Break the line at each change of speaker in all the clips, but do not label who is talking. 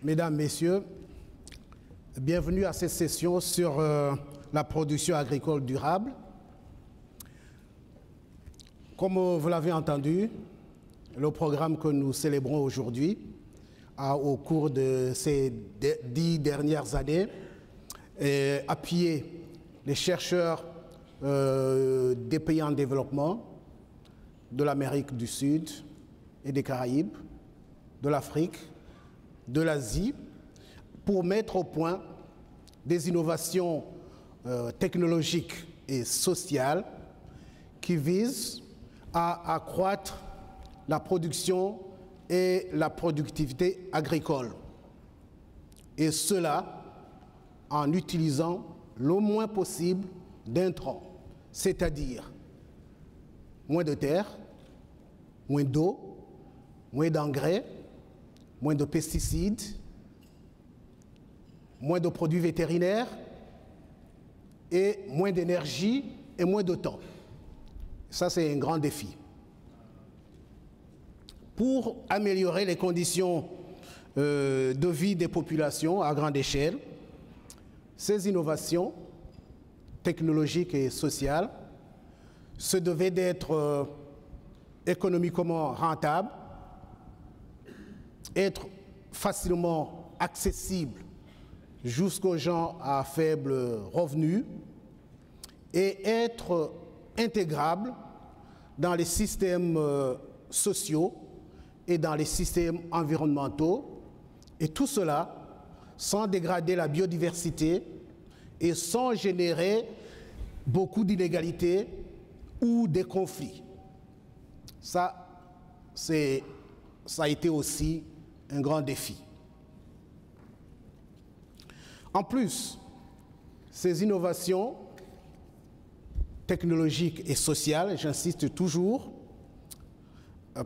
Mesdames, Messieurs, bienvenue à cette session sur la production agricole durable. Comme vous l'avez entendu, le programme que nous célébrons aujourd'hui a, au cours de ces 10 dernières années, appuyé les chercheurs des pays en développement, de l'Amérique du Sud et des Caraïbes, de l'Afrique, de l'Asie, pour mettre au point des innovations technologiques et sociales qui visent à accroître la production et la productivité agricole. Et cela en utilisant le moins possible d'intrants, c'est-à-dire moins de terre, moins d'eau, moins d'engrais, moins de pesticides, moins de produits vétérinaires et moins d'énergie et moins de temps. Ça, c'est un grand défi. Pour améliorer les conditions de vie des populations à grande échelle, ces innovations technologiques et sociales se devaient d'être économiquement rentables, être facilement accessibles jusqu'aux gens à faible revenu et être intégrables dans les systèmes sociaux et dans les systèmes environnementaux, et tout cela sans dégrader la biodiversité et sans générer beaucoup d'inégalités ou des conflits. Ça a été aussi un grand défi. En plus, ces innovations technologiques et sociales, j'insiste toujours,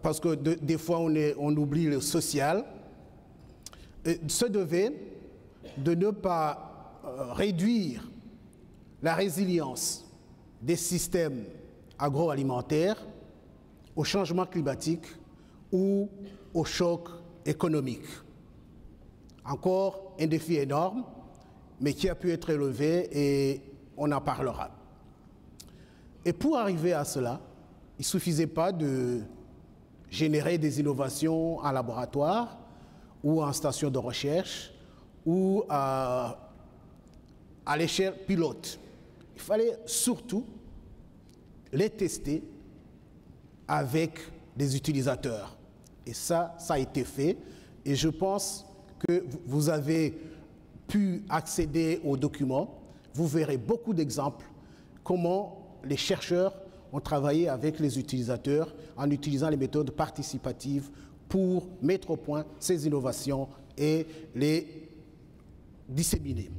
parce que des fois on oublie le social, se devaient de ne pas réduire la résilience des systèmes agroalimentaires au changement climatique ou au choc économique. Encore un défi énorme, mais qui a pu être élevé et on en parlera. Et pour arriver à cela, il ne suffisait pas de générer des innovations en laboratoire ou en station de recherche ou à l'échelle pilote. Il fallait surtout les tester avec des utilisateurs. Et ça a été fait. Et je pense que vous avez pu accéder aux documents. Vous verrez beaucoup d'exemples comment les chercheurs ont travaillé avec les utilisateurs en utilisant les méthodes participatives pour mettre au point ces innovations et les disséminer.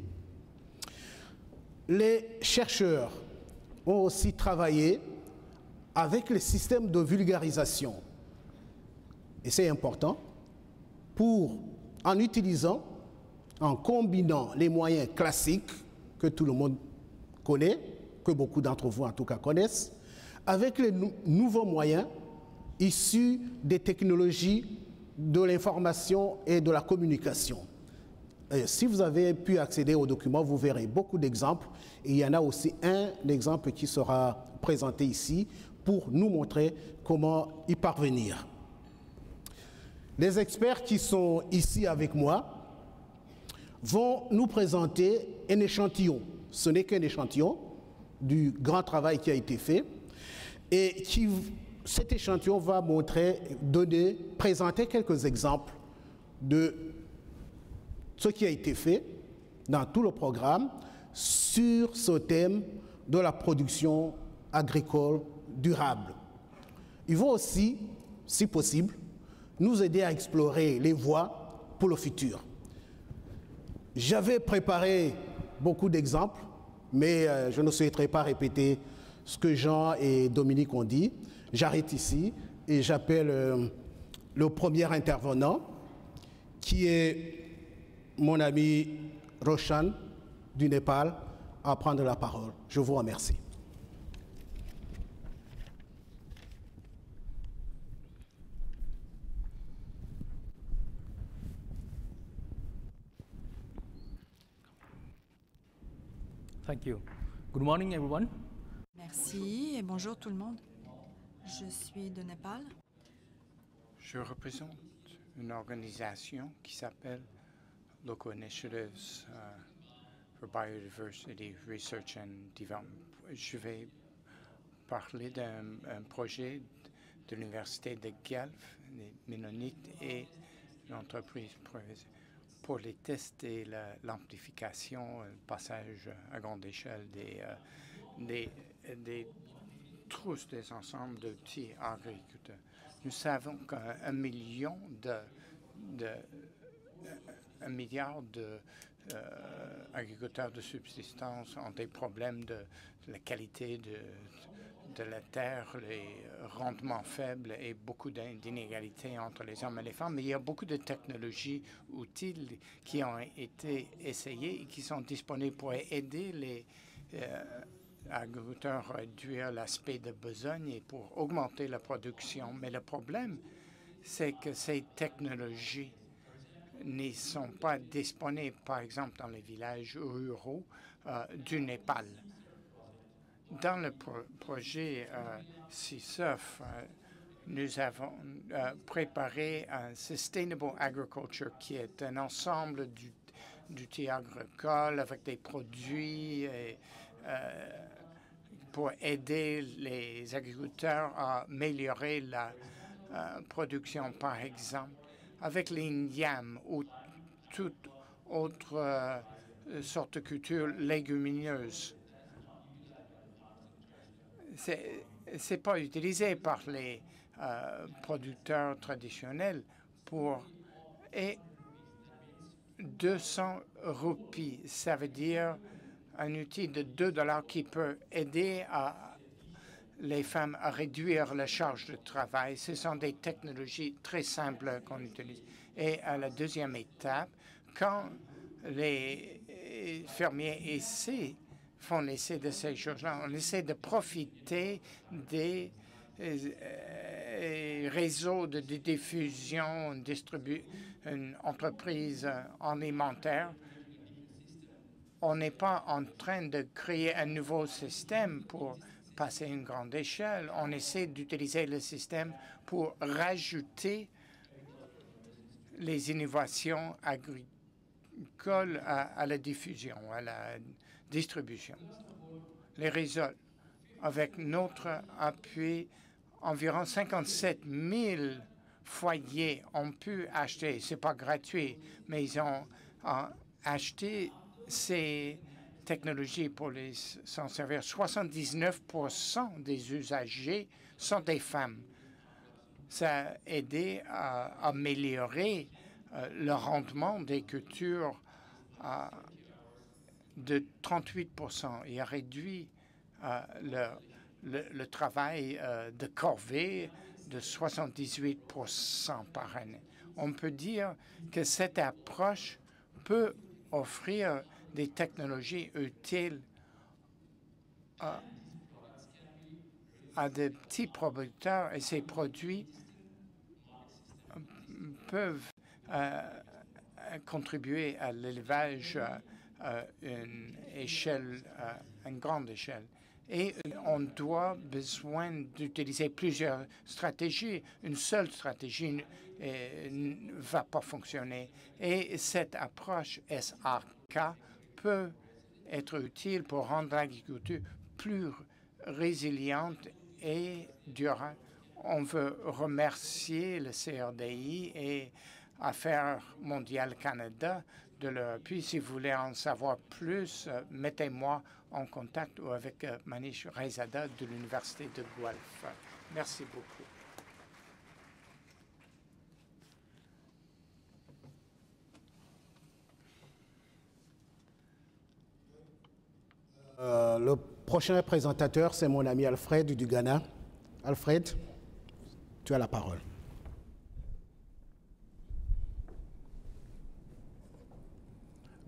Les chercheurs ont aussi travaillé avec les systèmes de vulgarisation. Et c'est important, en utilisant, en combinant les moyens classiques que tout le monde connaît, que beaucoup d'entre vous en tout cas connaissent, avec les nouveaux moyens issus des technologies de l'information et de la communication. Et si vous avez pu accéder aux documents, vous verrez beaucoup d'exemples. Et il y en a aussi un exemple qui sera présenté ici pour nous montrer comment y parvenir. Les experts qui sont ici avec moi vont nous présenter un échantillon. Ce n'est qu'un échantillon du grand travail qui a été fait et cet échantillon va présenter quelques exemples de ce qui a été fait dans tout le programme sur ce thème de la production agricole durable. Ils vont aussi, si possible, nous aider à explorer les voies pour le futur. J'avais préparé beaucoup d'exemples, mais je ne souhaiterais pas répéter ce que Jean et Dominique ont dit. J'arrête ici et j'appelle le premier intervenant, qui est mon ami Roshan du Népal, à prendre la parole. Je vous remercie.
Thank you. Good morning, everyone.
Merci et bonjour tout le monde. Je suis de Népal.
Je représente une organisation qui s'appelle Local Initiatives for Biodiversity Research and Development. Je vais parler d'un projet de l'Université de Guelph, des Mennonites et l'entreprise pour les tests et l'amplification, le passage à grande échelle des trousses, des ensembles d'outils agriculteurs. Nous savons qu'un milliard d'agriculteurs de subsistance ont des problèmes de la qualité de la terre, les rendements faibles et beaucoup d'inégalités entre les hommes et les femmes. Mais il y a beaucoup de technologies utiles qui ont été essayées et qui sont disponibles pour aider les agriculteurs à réduire l'aspect de besogne et pour augmenter la production. Mais le problème, c'est que ces technologies ne sont pas disponibles, par exemple, dans les villages ruraux du Népal. Dans le projet CISOF, nous avons préparé un Sustainable Agriculture qui est un ensemble d'outils agricoles avec des produits pour aider les agriculteurs à améliorer la production, par exemple, avec l'Indiam ou toute autre sorte de culture légumineuse. C'est pas utilisé par les producteurs traditionnels et 200 roupies, ça veut dire un outil de 2 $ qui peut aider les femmes à réduire la charge de travail. Ce sont des technologies très simples qu'on utilise. Et à la deuxième étape, quand les fermiers font l'essai de ces choses-là, on essaie de profiter des réseaux de diffusion, une entreprise alimentaire. On n'est pas en train de créer un nouveau système pour passer à une grande échelle. On essaie d'utiliser le système pour rajouter les innovations agricoles à la diffusion, à la distribution. Les réseaux, avec notre appui, environ 57 000 foyers ont pu acheter. Ce n'est pas gratuit, mais ils ont acheté ces technologies pour s'en servir. 79% des usagers sont des femmes. Ça a aidé à améliorer le rendement des cultures de 38% et a réduit le travail de corvée de 78% par année. On peut dire que cette approche peut offrir des technologies utiles à des petits producteurs et ces produits peuvent contribuer à l'élevage à une grande échelle. Et on doit besoin d'utiliser plusieurs stratégies. Une seule stratégie ne va pas fonctionner. Et cette approche SRK peut être utile pour rendre l'agriculture plus résiliente et durable. On veut remercier le CRDI et Affaires mondiales Canada de leur appui. Si vous voulez en savoir plus, mettez-moi en contact ou avec Manish Raizada de l'Université de Guelph. Merci beaucoup.
Le prochain présentateur, c'est mon ami Alfred du Ghana. Alfred, tu as la parole.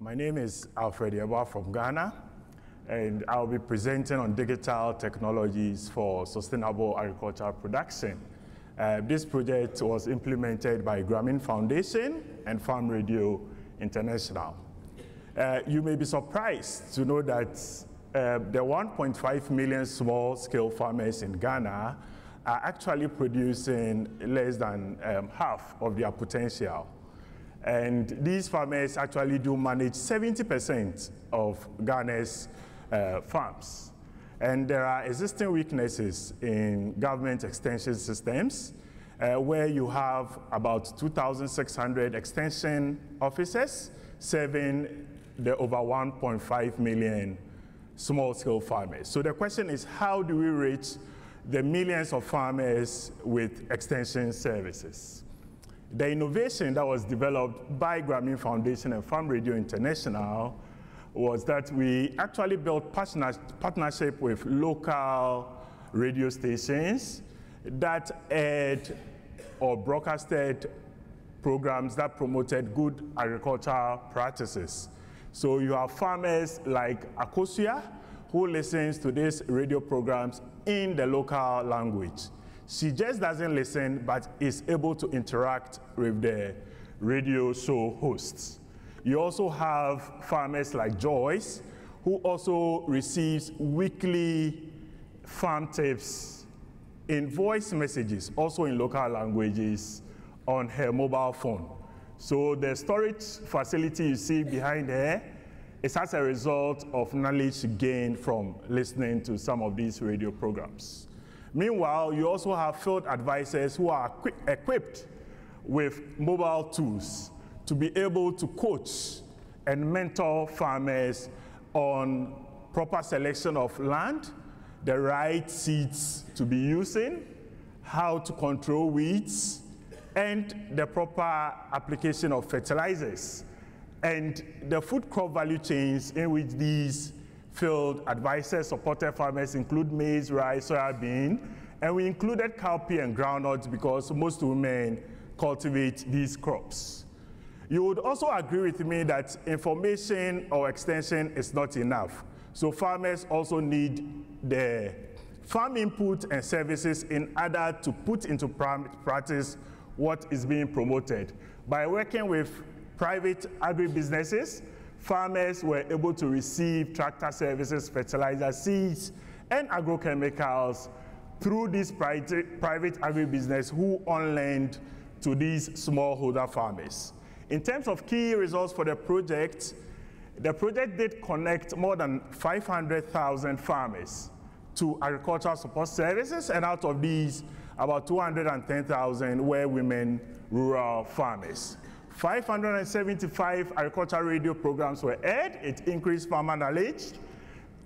My name is Alfred Yeboah from Ghana, and I'll be presenting on digital technologies for sustainable agricultural production. This project was implemented by Grameen Foundation and Farm Radio International. You may be surprised to know that the 1.5 million small-scale farmers in Ghana are actually producing less than half of their potential. And these farmers actually do manage 70% of Ghana's farms. And there are existing weaknesses in government extension systems where you have about 2,600 extension officers serving the over 1.5 million small-scale farmers. So the question is, how do we reach the millions of farmers with extension services? The innovation that was developed by Grameen Foundation and Farm Radio International was that we actually built partnership with local radio stations that aired or broadcasted programs that promoted good agricultural practices. So you have farmers like Akosia who listens to these radio programs in the local language. She just doesn't listen, but is able to interact with the radio show hosts. You also have farmers like Joyce, who also receives weekly farm tips in voice messages, also in local languages, on her mobile phone. So the storage facility you see behind her is as a result of knowledge gained from listening to some of these radio programs. Meanwhile, you also have field advisors who are equipped with mobile tools to be able to coach and mentor farmers on proper selection of land, the right seeds to be using, how to control weeds, and the proper application of fertilizers, and the food crop value chains in which these field advisors supported farmers include maize, rice, soybean, and we included cowpea and groundnuts because most women cultivate these crops. You would also agree with me that information or extension is not enough. So farmers also need the farm input and services in order to put into practice what is being promoted. By working with private agribusinesses, farmers were able to receive tractor services, fertilizer, seeds, and agrochemicals through this private agribusiness who on-lend to these smallholder farmers. In terms of key results for the project did connect more than 500,000 farmers to agricultural support services, and out of these, about 210,000 were women rural farmers. 575 agricultural radio programs were aired. It increased farmer knowledge,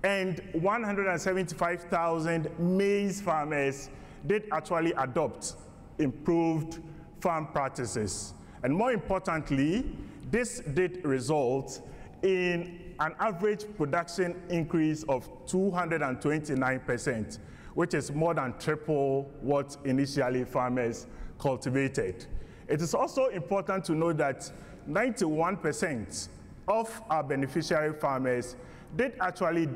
and 175,000 maize farmers did actually adopt improved farm practices. And more importantly, this did result in an average production increase of 229%, which is more than triple what initially farmers cultivated. It is also important to note that 91% of our beneficiary farmers did actually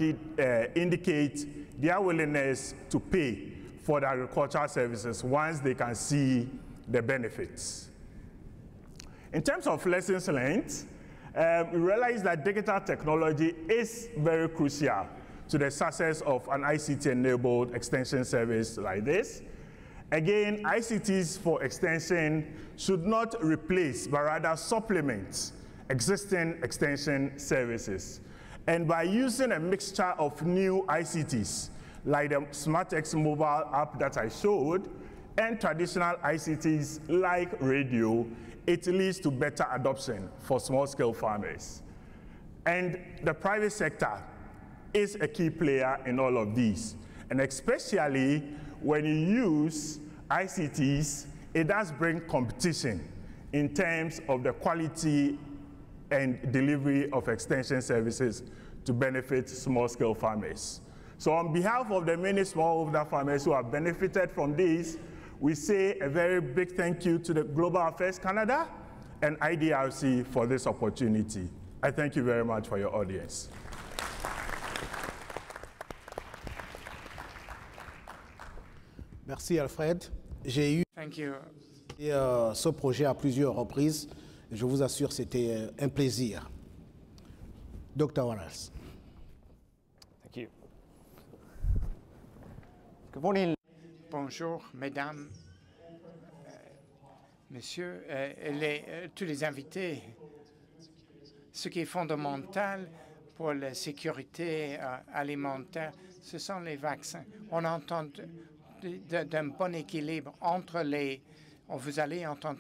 indicate their willingness to pay for the agricultural services once they can see the benefits. In terms of lessons learned, we realize that digital technology is very crucial to the success of an ICT-enabled extension service like this. Again, ICTs for extension should not replace, but rather supplement existing extension services. And by using a mixture of new ICTs, like the SmartX mobile app that I showed, and traditional ICTs like radio, it leads to better adoption for small-scale farmers. And the private sector is a key player in all of these. And especially when you use ICTs, it does bring competition in terms of the quality and delivery of extension services to benefit small-scale farmers. So on behalf of the many smallholder farmers who have benefited from this, we say a very big thank you to the Global Affairs Canada and IDRC for this opportunity. I thank you very much for your audience.
Merci Alfred. J'ai eu
Thank you.
ce projet à plusieurs reprises. Je vous assure, c'était un plaisir. Dr. Wallace.
Thank you. Good morning.
Bonjour, mesdames, messieurs, tous les invités. Ce qui est fondamental pour la sécurité alimentaire, ce sont les vaccins. On entend d'un bon équilibre entre les... Vous allez entendre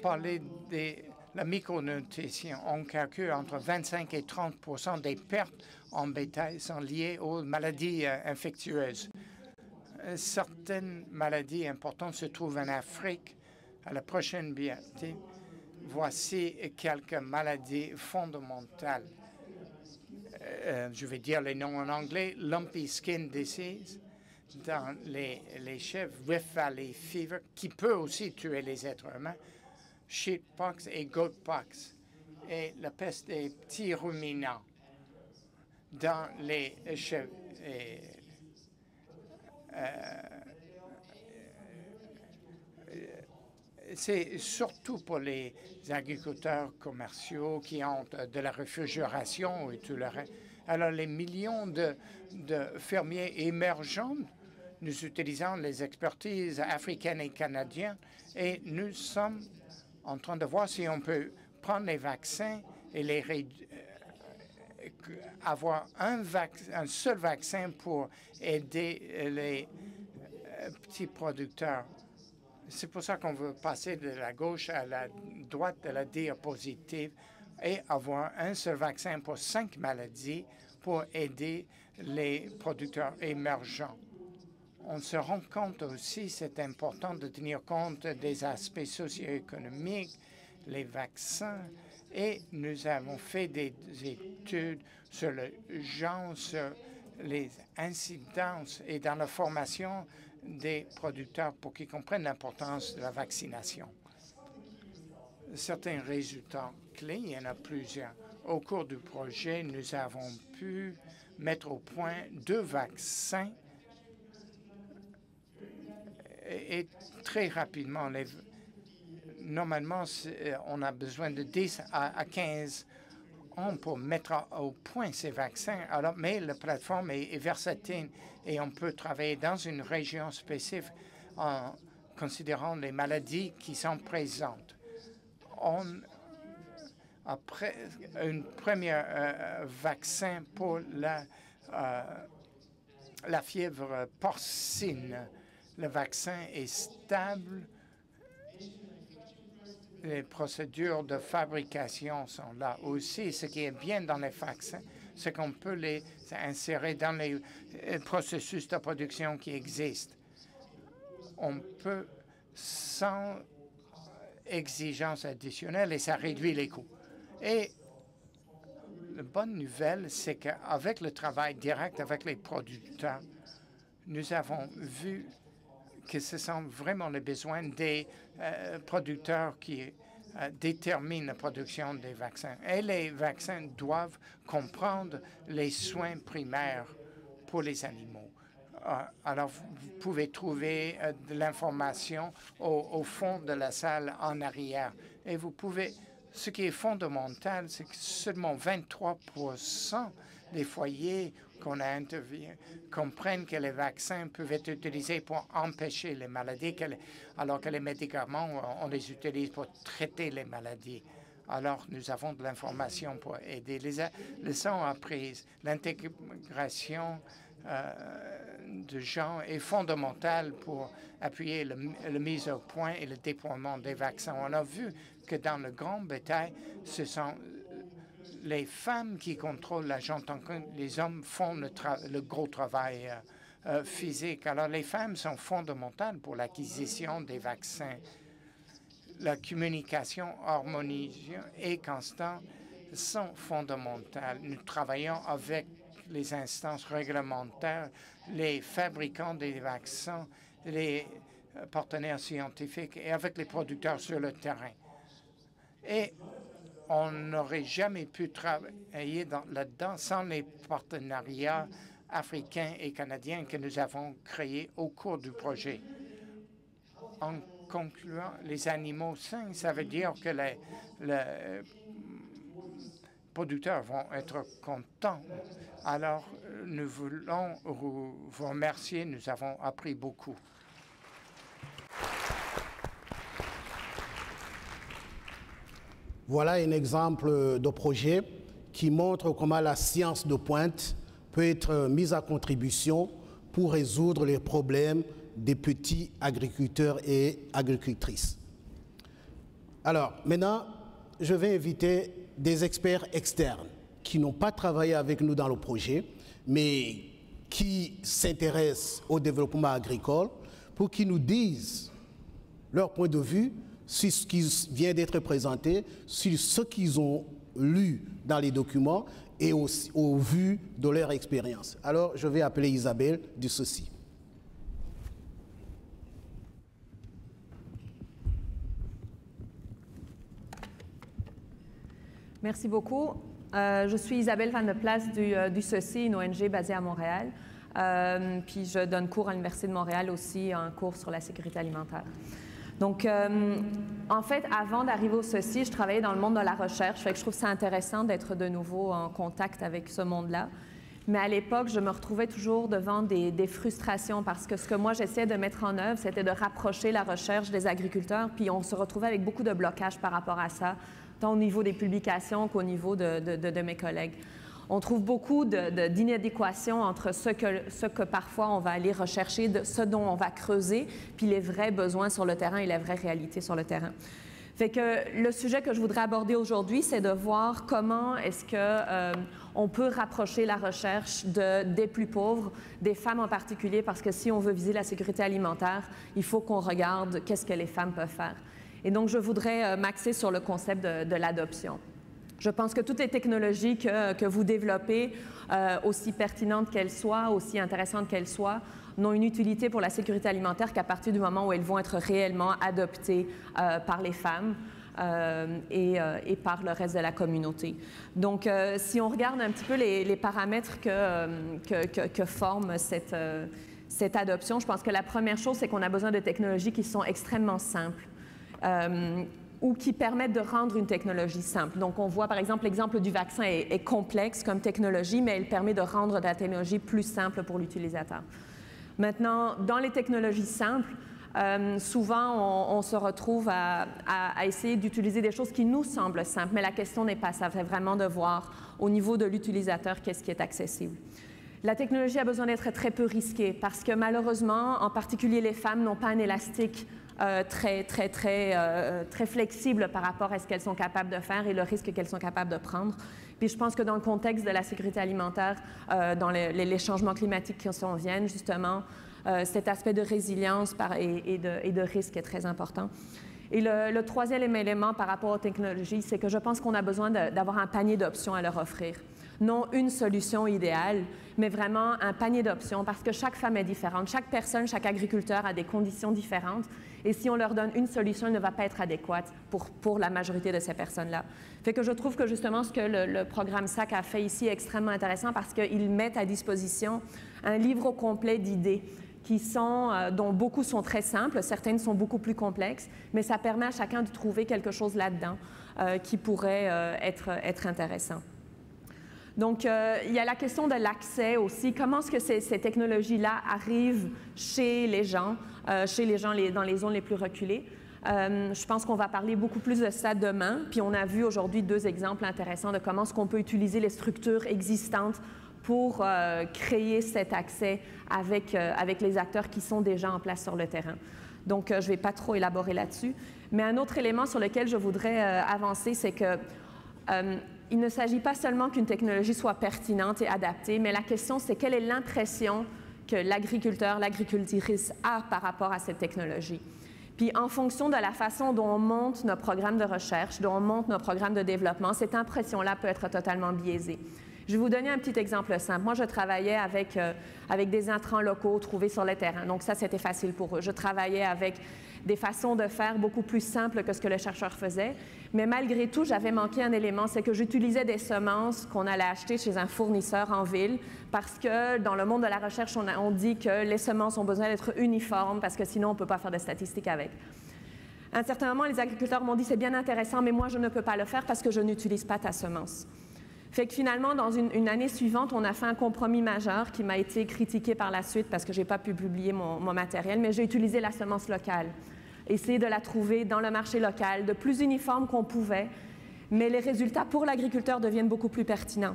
parler de la micronutrition. On calcule entre 25 et 30 des pertes en bétail sont liées aux maladies infectieuses. Certaines maladies importantes se trouvent en Afrique. À la prochaine diapositive, voici quelques maladies fondamentales. Je vais dire les noms en anglais. Lumpy Skin Disease dans les chèvres, Rift Valley Fever, qui peut aussi tuer les êtres humains, Sheeppox et Goatpox, et la peste des petits ruminants dans les chèvres. C'est surtout pour les agriculteurs commerciaux qui ont de la réfrigération et tout le reste. Alors, les millions de fermiers émergents, nous utilisons les expertises africaines et canadiennes et nous sommes en train de voir si on peut prendre les vaccins et avoir un seul vaccin pour aider les petits producteurs. C'est pour ça qu'on veut passer de la gauche à la droite de la diapositive et avoir un seul vaccin pour 5 maladies pour aider les producteurs émergents. On se rend compte aussi, c'est important de tenir compte des aspects socio-économiques, les vaccins, et nous avons fait des études sur le genre, sur les incidences et dans la formation des producteurs pour qu'ils comprennent l'importance de la vaccination. Certains résultats clés, il y en a plusieurs. Au cours du projet, nous avons pu mettre au point 2 vaccins et très rapidement. Normalement, on a besoin de 10 à 15 ans pour mettre au point ces vaccins. Alors, mais la plateforme est versatile et on peut travailler dans une région spécifique en considérant les maladies qui sont présentes. Après un premier vaccin pour la fièvre porcine, le vaccin est stable. Les procédures de fabrication sont là aussi. Ce qui est bien dans les vaccins, c'est qu'on peut les insérer dans les processus de production qui existent. On peut sans exigence additionnelle et ça réduit les coûts. Et la bonne nouvelle, c'est qu'avec le travail direct avec les producteurs, nous avons vu que ce sont vraiment les besoins des producteurs qui déterminent la production des vaccins. Et les vaccins doivent comprendre les soins primaires pour les animaux. Alors, vous pouvez trouver de l'information au fond de la salle en arrière. Et vous pouvez... Ce qui est fondamental, c'est que seulement 23% des foyers qu'on a interviewés comprennent que les vaccins peuvent être utilisés pour empêcher les maladies, alors que les médicaments, on les utilise pour traiter les maladies. Alors, nous avons de l'information pour aider. Les leçons apprises, l'intégration de gens est fondamentale pour appuyer la mise au point et le déploiement des vaccins. On a vu que dans le grand bétail, ce sont les femmes qui contrôlent la jante, les hommes font le gros travail physique. Alors, les femmes sont fondamentales pour l'acquisition des vaccins. La communication harmonisée et constante sont fondamentales. Nous travaillons avec les instances réglementaires, les fabricants des vaccins, les partenaires scientifiques et avec les producteurs sur le terrain. Et on n'aurait jamais pu travailler là-dedans sans les partenariats africains et canadiens que nous avons créés au cours du projet. En concluant, les animaux sains, ça veut dire que producteurs vont être contents. Alors, nous voulons vous remercier. Nous avons appris beaucoup.
Voilà un exemple de projet qui montre comment la science de pointe peut être mise à contribution pour résoudre les problèmes des petits agriculteurs et agricultrices. Alors, maintenant, je vais inviter des experts externes qui n'ont pas travaillé avec nous dans le projet, mais qui s'intéressent au développement agricole pour qu'ils nous disent leur point de vue sur ce qui vient d'être présenté, sur ce qu'ils ont lu dans les documents et aussi au vu de leur expérience. Alors, je vais appeler Isabelle du CECI.
Merci beaucoup. Je suis Isabelle Van de Place du CECI, une ONG basée à Montréal. Puis je donne cours à l'Université de Montréal aussi, un cours sur la sécurité alimentaire. Donc, en fait, avant d'arriver au CECI, je travaillais dans le monde de la recherche. Fait que je trouve ça intéressant d'être de nouveau en contact avec ce monde-là. Mais à l'époque, je me retrouvais toujours devant des frustrations parce que ce que moi, j'essayais de mettre en œuvre, c'était de rapprocher la recherche des agriculteurs. Puis on se retrouvait avec beaucoup de blocages par rapport à ça, tant au niveau des publications qu'au niveau de mes collègues. On trouve beaucoup d'inadéquations entre ce que parfois on va aller rechercher, ce dont on va creuser, puis les vrais besoins sur le terrain et la vraie réalité sur le terrain. Fait que le sujet que je voudrais aborder aujourd'hui, c'est de voir comment est-ce qu'on peut rapprocher la recherche des plus pauvres, des femmes en particulier, parce que si on veut viser la sécurité alimentaire, il faut qu'on regarde qu'est-ce que les femmes peuvent faire. Et donc, je voudrais m'axer sur le concept de l'adoption. Je pense que toutes les technologies que vous développez, aussi pertinentes qu'elles soient, aussi intéressantes qu'elles soient, n'ont une utilité pour la sécurité alimentaire qu'à partir du moment où elles vont être réellement adoptées par les femmes et par le reste de la communauté. Donc, si on regarde un petit peu les paramètres que forme cette adoption, je pense que la première chose, c'est qu'on a besoin de technologies qui sont extrêmement simples. Ou qui permettent de rendre une technologie simple. Donc, on voit, par exemple, l'exemple du vaccin est complexe comme technologie, mais elle permet de rendre la technologie plus simple pour l'utilisateur. Maintenant, dans les technologies simples, souvent, on se retrouve à essayer d'utiliser des choses qui nous semblent simples, mais la question n'est pas ça, c'est vraiment de voir au niveau de l'utilisateur qu'est-ce qui est accessible. La technologie a besoin d'être très peu risquée parce que malheureusement, en particulier les femmes n'ont pas un élastique très flexible par rapport à ce qu'elles sont capables de faire et le risque qu'elles sont capables de prendre. Puis je pense que dans le contexte de la sécurité alimentaire, dans les changements climatiques qui s'en viennent, justement, cet aspect de résilience et de risque est très important. Et le troisième élément par rapport aux technologies, c'est que je pense qu'on a besoin d'avoir un panier d'options à leur offrir. Non une solution idéale, mais vraiment un panier d'options parce que chaque femme est différente, chaque personne, chaque agriculteur a des conditions différentes et si on leur donne une solution, elle ne va pas être adéquate pour la majorité de ces personnes-là. Fait que je trouve que justement ce que le programme SAC a fait ici est extrêmement intéressant parce qu'ils mettent à disposition un livre au complet d'idées dont beaucoup sont très simples, certaines sont beaucoup plus complexes, mais ça permet à chacun de trouver quelque chose là-dedans qui pourrait être intéressant. Donc, il y a la question de l'accès aussi. Comment est-ce que ces technologies-là arrivent chez les gens dans les zones les plus reculées? Je pense qu'on va parler beaucoup plus de ça demain. Puis on a vu aujourd'hui 2 exemples intéressants de comment est-ce qu'on peut utiliser les structures existantes pour créer cet accès avec les acteurs qui sont déjà en place sur le terrain. Donc, je ne vais pas trop élaborer là-dessus. Mais un autre élément sur lequel je voudrais avancer, c'est que il ne s'agit pas seulement qu'une technologie soit pertinente et adaptée, mais la question, c'est quelle est l'impression que l'agriculteur, l'agricultrice a par rapport à cette technologie. Puis en fonction de la façon dont on monte nos programmes de recherche, dont on monte nos programmes de développement, cette impression-là peut être totalement biaisée. Je vais vous donner un petit exemple simple. Moi, je travaillais avec des intrants locaux trouvés sur le terrain. Donc ça, c'était facile pour eux. Je travaillais avec des façons de faire beaucoup plus simples que ce que le chercheur faisait. Mais malgré tout, j'avais manqué un élément, c'est que j'utilisais des semences qu'on allait acheter chez un fournisseur en ville parce que dans le monde de la recherche, on dit que les semences ont besoin d'être uniformes parce que sinon, on ne peut pas faire de statistiques avec. À un certain moment, les agriculteurs m'ont dit « c'est bien intéressant, mais moi, je ne peux pas le faire parce que je n'utilise pas ta semence ». Fait que finalement, dans une année suivante, on a fait un compromis majeur qui m'a été critiqué par la suite parce que je n'ai pas pu publier mon matériel, mais j'ai utilisé la semence locale. Essayer de la trouver dans le marché local, de plus uniforme qu'on pouvait, mais les résultats pour l'agriculteur deviennent beaucoup plus pertinents.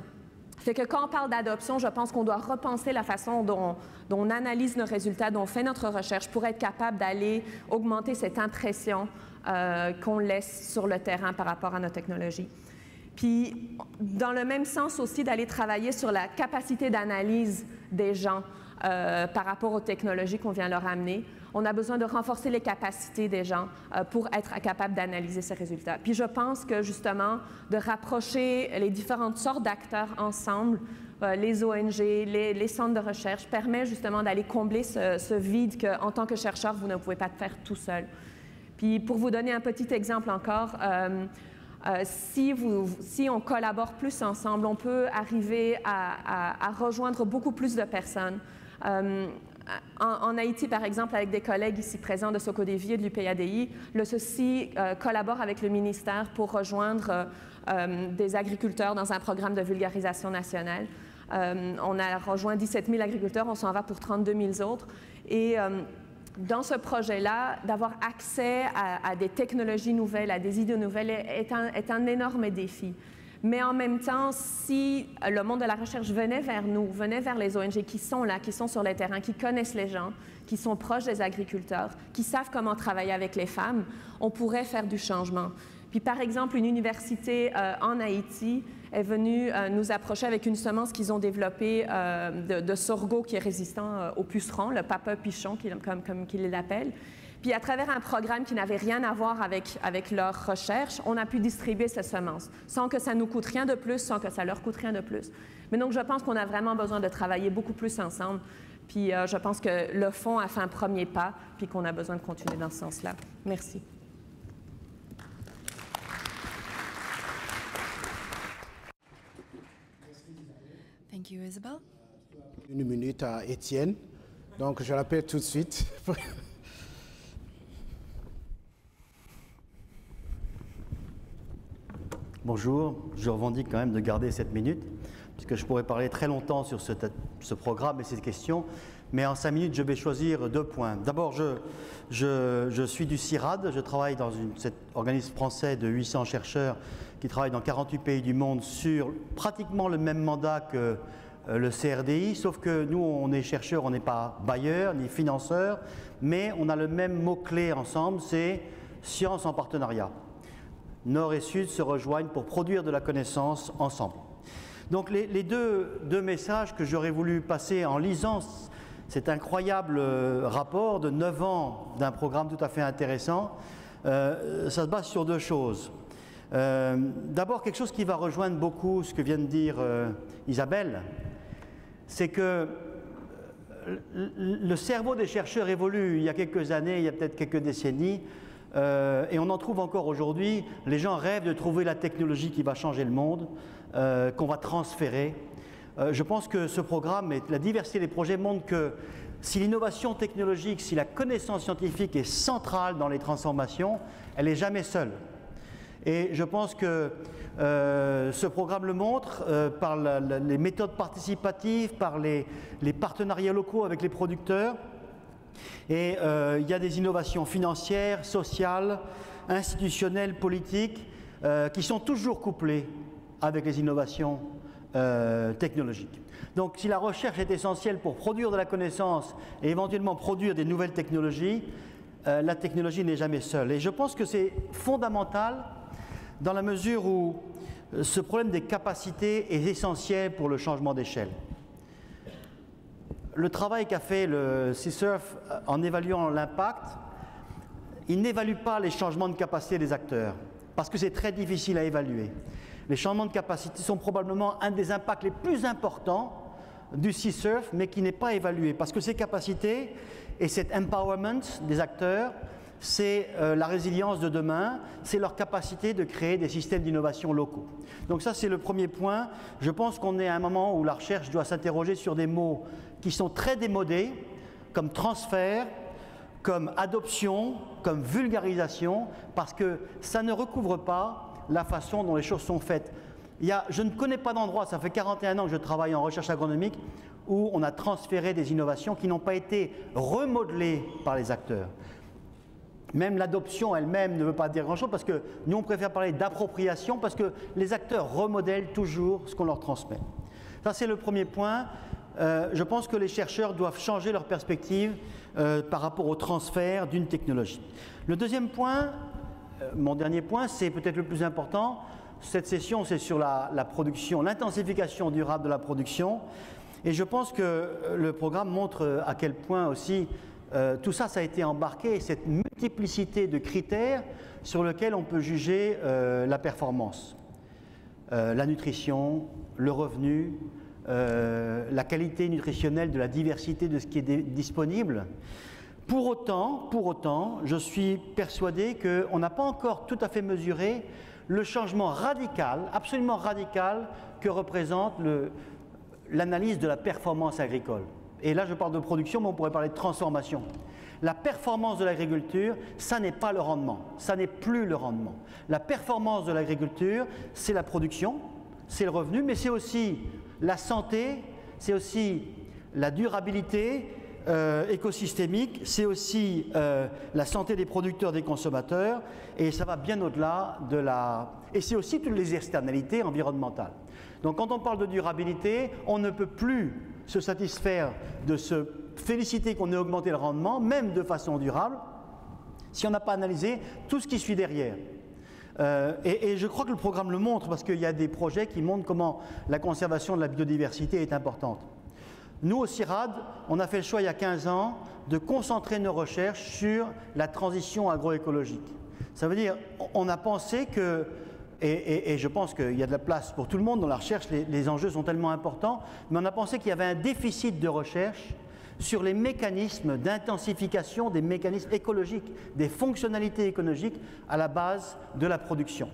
Fait que quand on parle d'adoption, je pense qu'on doit repenser la façon dont on analyse nos résultats, dont on fait notre recherche pour être capable d'aller augmenter cette impression qu'on laisse sur le terrain par rapport à nos technologies. Puis, dans le même sens aussi, d'aller travailler sur la capacité d'analyse des gens par rapport aux technologies qu'on vient leur amener. On a besoin de renforcer les capacités des gens pour être capable d'analyser ces résultats. Puis je pense que justement, de rapprocher les différentes sortes d'acteurs ensemble, les ONG, les centres de recherche, permet justement d'aller combler ce vide qu'en tant que chercheur, vous ne pouvez pas faire tout seul. Puis pour vous donner un petit exemple encore, si on collabore plus ensemble, on peut arriver à rejoindre beaucoup plus de personnes. En Haïti, par exemple, avec des collègues ici présents de Socodévi et de l'UPADI, le SOCI collabore avec le ministère pour rejoindre des agriculteurs dans un programme de vulgarisation nationale. On a rejoint 17 000 agriculteurs, on s'en va pour 32 000 autres. Et dans ce projet-là, d'avoir accès à des technologies nouvelles, à des idées nouvelles, est un énorme défi. Mais en même temps, si le monde de la recherche venait vers nous, venait vers les ONG qui sont là, qui sont sur le terrain, qui connaissent les gens, qui sont proches des agriculteurs, qui savent comment travailler avec les femmes, on pourrait faire du changement. Puis par exemple, une université en Haïti est venue nous approcher avec une semence qu'ils ont développée de sorgho qui est résistant aux pucerons, le papa pichon, comme qu'ils l'appellent. Puis à travers un programme qui n'avait rien à voir avec leur recherche, on a pu distribuer cette semence, sans que ça nous coûte rien de plus, sans que ça leur coûte rien de plus. Mais donc je pense qu'on a vraiment besoin de travailler beaucoup plus ensemble. Puis je pense que le fonds a fait un premier pas, puis qu'on a besoin de continuer dans ce sens-là. Merci.
Thank you, Isabelle.
Une minute à Étienne. Donc je l'appelle tout de suite.
Bonjour, je revendique quand même de garder cette minute, puisque je pourrais parler très longtemps sur ce programme et ces questions, mais en 5 minutes, je vais choisir 2 points. D'abord, je suis du CIRAD, je travaille dans cet organisme français de 800 chercheurs qui travaillent dans 48 pays du monde sur pratiquement le même mandat que le CRDI, sauf que nous, on est chercheurs, on n'est pas bailleurs ni financeurs, mais on a le même mot-clé ensemble, c'est science en partenariat. Nord et Sud se rejoignent pour produire de la connaissance ensemble. Donc les deux messages que j'aurais voulu passer en lisant cet incroyable rapport de 9 ans d'un programme tout à fait intéressant, ça se base sur 2 choses. D'abord, quelque chose qui va rejoindre beaucoup ce que vient de dire Isabelle, c'est que le cerveau des chercheurs évolue il y a quelques années, il y a peut-être quelques décennies, et on en trouve encore aujourd'hui. Les gens rêvent de trouver la technologie qui va changer le monde, qu'on va transférer. Je pense que ce programme et la diversité des projets montrent que si l'innovation technologique, si la connaissance scientifique est centrale dans les transformations, elle n'est jamais seule. Et je pense que ce programme le montre par les méthodes participatives, par les partenariats locaux avec les producteurs. Et il y a des innovations financières, sociales, institutionnelles, politiques, qui sont toujours couplées avec les innovations technologiques. Donc si la recherche est essentielle pour produire de la connaissance et éventuellement produire des nouvelles technologies, la technologie n'est jamais seule. Et je pense que c'est fondamental dans la mesure où ce problème des capacités est essentiel pour le changement d'échelle. Le travail qu'a fait le CISURF en évaluant l'impact, il n'évalue pas les changements de capacité des acteurs, parce que c'est très difficile à évaluer. Les changements de capacité sont probablement un des impacts les plus importants du CISURF, mais qui n'est pas évalué, parce que ces capacités et cet empowerment des acteurs, c'est la résilience de demain, c'est leur capacité de créer des systèmes d'innovation locaux. Donc ça, c'est le premier point. Je pense qu'on est à un moment où la recherche doit s'interroger sur des mots qui sont très démodés, comme transfert, comme adoption, comme vulgarisation, parce que ça ne recouvre pas la façon dont les choses sont faites. Je ne connais pas d'endroit, ça fait 41 ans que je travaille en recherche agronomique, où on a transféré des innovations qui n'ont pas été remodelées par les acteurs. Même l'adoption elle-même ne veut pas dire grand-chose parce que nous, on préfère parler d'appropriation parce que les acteurs remodèlent toujours ce qu'on leur transmet. Ça, c'est le premier point. Je pense que les chercheurs doivent changer leur perspective par rapport au transfert d'une technologie. Le deuxième point, mon dernier point, c'est peut-être le plus important. Cette session, c'est sur la production, l'intensification durable de la production. Et je pense que le programme montre à quel point aussi tout ça, ça a été embarqué, cette multiplicité de critères sur lesquels on peut juger la performance. La nutrition, le revenu, la qualité nutritionnelle de la diversité de ce qui est disponible. Pour autant, je suis persuadé qu'on n'a pas encore tout à fait mesuré le changement radical, absolument radical, que représente l'analyse de la performance agricole. Et là, je parle de production, mais on pourrait parler de transformation. La performance de l'agriculture, ça n'est pas le rendement, ça n'est plus le rendement. La performance de l'agriculture, c'est la production, c'est le revenu, mais c'est aussi la santé, c'est aussi la durabilité écosystémique, c'est aussi la santé des producteurs, des consommateurs, et ça va bien au-delà de la... Et c'est aussi toutes les externalités environnementales. Donc quand on parle de durabilité, on ne peut plus se satisfaire de se féliciter qu'on ait augmenté le rendement, même de façon durable, si on n'a pas analysé tout ce qui suit derrière. Et je crois que le programme le montre, parce qu'il y a des projets qui montrent comment la conservation de la biodiversité est importante. Nous, au CIRAD, on a fait le choix il y a 15 ans de concentrer nos recherches sur la transition agroécologique. Ça veut dire, on a pensé que, et je pense qu'il y a de la place pour tout le monde dans la recherche, les enjeux sont tellement importants, mais on a pensé qu'il y avait un déficit de recherche sur les mécanismes d'intensification des mécanismes écologiques, des fonctionnalités écologiques à la base de la production.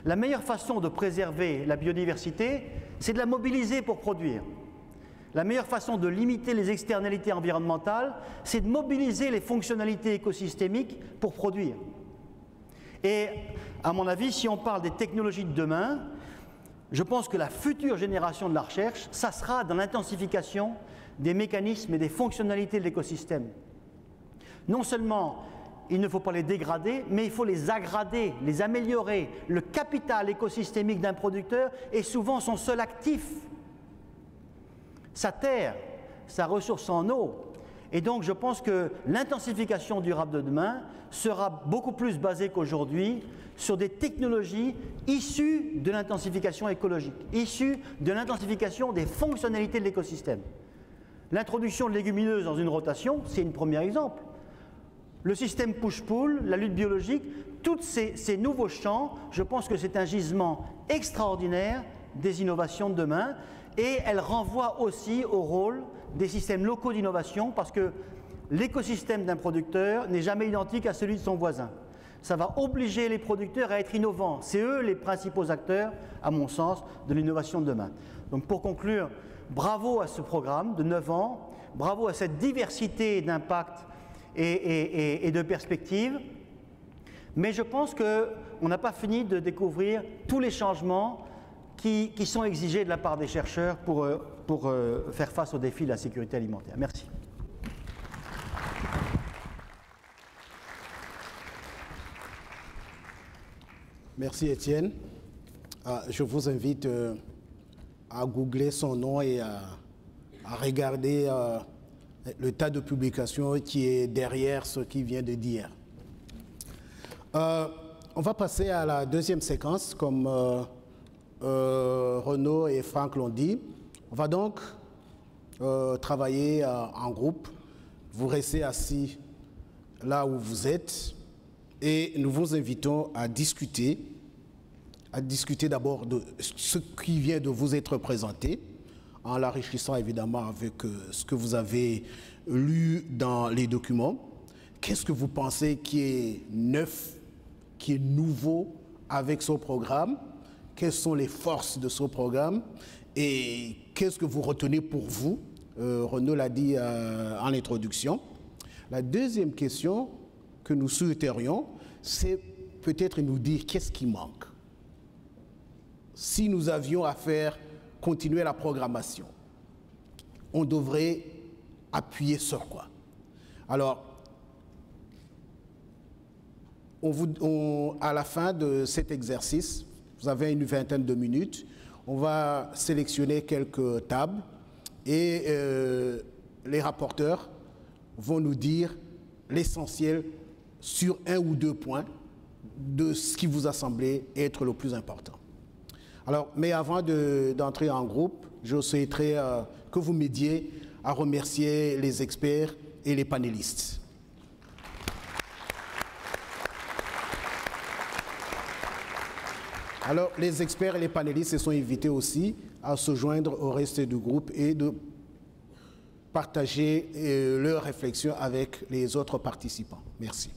La meilleure façon de préserver la biodiversité, c'est de la mobiliser pour produire. La meilleure façon de limiter les externalités environnementales, c'est de mobiliser les fonctionnalités écosystémiques pour produire. Et à mon avis, si on parle des technologies de demain, je pense que la future génération de la recherche, ça sera dans l'intensification des mécanismes et des fonctionnalités de l'écosystème. Non seulement il ne faut pas les dégrader, mais il faut les aggrader, les améliorer. Le capital écosystémique d'un producteur est souvent son seul actif. Sa terre, sa ressource en eau. Et donc je pense que l'intensification durable de demain sera beaucoup plus basée qu'aujourd'hui sur des technologies issues de l'intensification écologique, issues de l'intensification des fonctionnalités de l'écosystème. L'introduction de légumineuses dans une rotation, c'est un premier exemple. Le système push-pull, la lutte biologique, tous ces nouveaux champs, je pense que c'est un gisement extraordinaire des innovations de demain. Et elle renvoie aussi au rôle des systèmes locaux d'innovation parce que l'écosystème d'un producteur n'est jamais identique à celui de son voisin. Ça va obliger les producteurs à être innovants. C'est eux les principaux acteurs, à mon sens, de l'innovation de demain. Donc pour conclure, bravo à ce programme de 9 ans, bravo à cette diversité d'impact et de perspectives. Mais je pense qu'on n'a pas fini de découvrir tous les changements qui sont exigés de la part des chercheurs pour faire face aux défis de la sécurité alimentaire. Merci.
Merci Étienne. Je vous invite à googler son nom et à regarder le tas de publications qui est derrière ce qu'il vient de dire. On va passer à la deuxième séquence, comme Renaud et Franck l'ont dit. On va donc travailler en groupe. Vous restez assis là où vous êtes et nous vous invitons à discuter d'abord de ce qui vient de vous être présenté, en l'enrichissant évidemment avec ce que vous avez lu dans les documents. Qu'est-ce que vous pensez qui est neuf, qui est nouveau avec ce programme? Quelles sont les forces de ce programme et qu'est-ce que vous retenez pour vous? Renaud l'a dit en introduction. La deuxième question que nous souhaiterions, c'est peut-être nous dire qu'est-ce qui manque. si nous avions à faire continuer la programmation, on devrait appuyer sur quoi? Alors, à la fin de cet exercice, vous avez une vingtaine de minutes, on va sélectionner quelques tables et les rapporteurs vont nous dire l'essentiel sur un ou deux points de ce qui vous a semblé être le plus important. Alors, mais avant d'entrer en groupe, je souhaiterais que vous m'aidiez à remercier les experts et les panélistes. Alors, les experts et les panélistes se sont invités aussi à se joindre au reste du groupe et de partager leurs réflexions avec les autres participants. Merci.